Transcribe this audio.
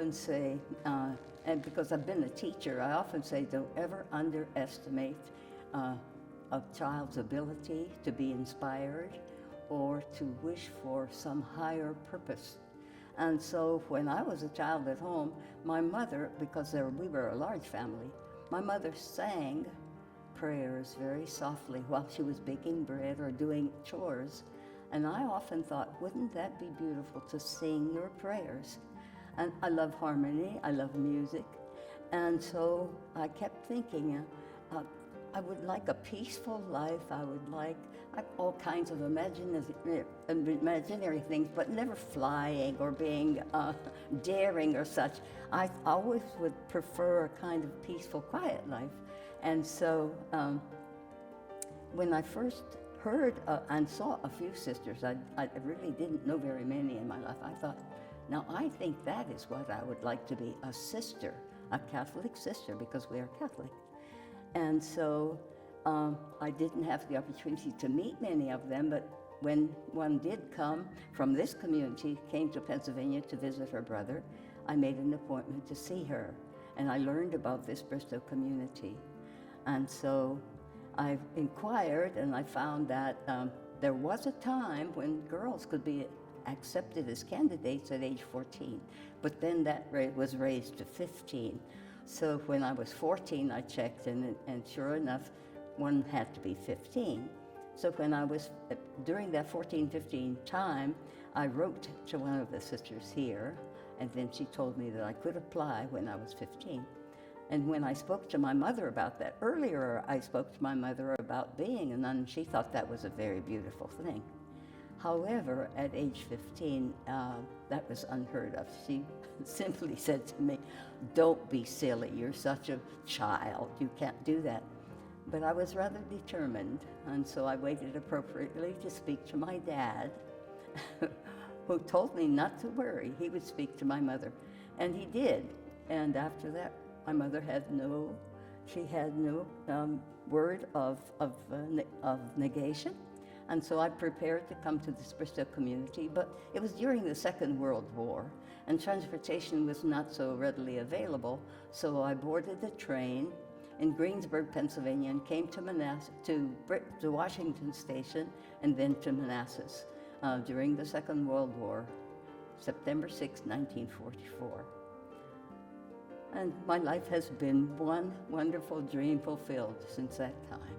often say, and because I've been a teacher, I often say don't ever underestimate a child's ability to be inspired or to wish for some higher purpose. And so when I was a child at home, my mother, because we were a large family, my mother sang prayers very softly while she was baking bread or doing chores. And I often thought, wouldn't that be beautiful to sing your prayers? And I love harmony, I love music. And so I kept thinking, I would like a peaceful life. I would like all kinds of imaginary things, but never flying or being daring or such. I always would prefer a kind of peaceful, quiet life. And so when I first heard and saw a few sisters, I really didn't know very many in my life. I thought, now I think that is what I would like to be, a sister, a Catholic sister, because we are Catholic. And so I didn't have the opportunity to meet many of them, but when one did come from this community, came to Pennsylvania to visit her brother, I made an appointment to see her. And I learned about this Bristow community. And so I inquired, and I found that there was a time when girls could be accepted as candidates at age 14, but then that was raised to 15. So when I was 14, I checked, and sure enough, one had to be 15. So when I was, during that 14, 15 time, I wrote to one of the sisters here, and then she told me that I could apply when I was 15. And when I spoke to my mother about that, earlier I spoke to my mother about being a nun, and she thought that was a very beautiful thing. However, at age 15, that was unheard of. She simply said to me, "Don't be silly, you're such a child, you can't do that." But I was rather determined, and so I waited appropriately to speak to my dad, who told me not to worry. He would speak to my mother, and he did. And after that, my mother had no word of negation. And so I prepared to come to this Bristow community, but it was during the Second World War, and transportation was not so readily available, so I boarded the train in Greensburg, Pennsylvania, and came to Washington Station, and then to Manassas during the Second World War, September 6, 1944. And my life has been one wonderful dream fulfilled since that time.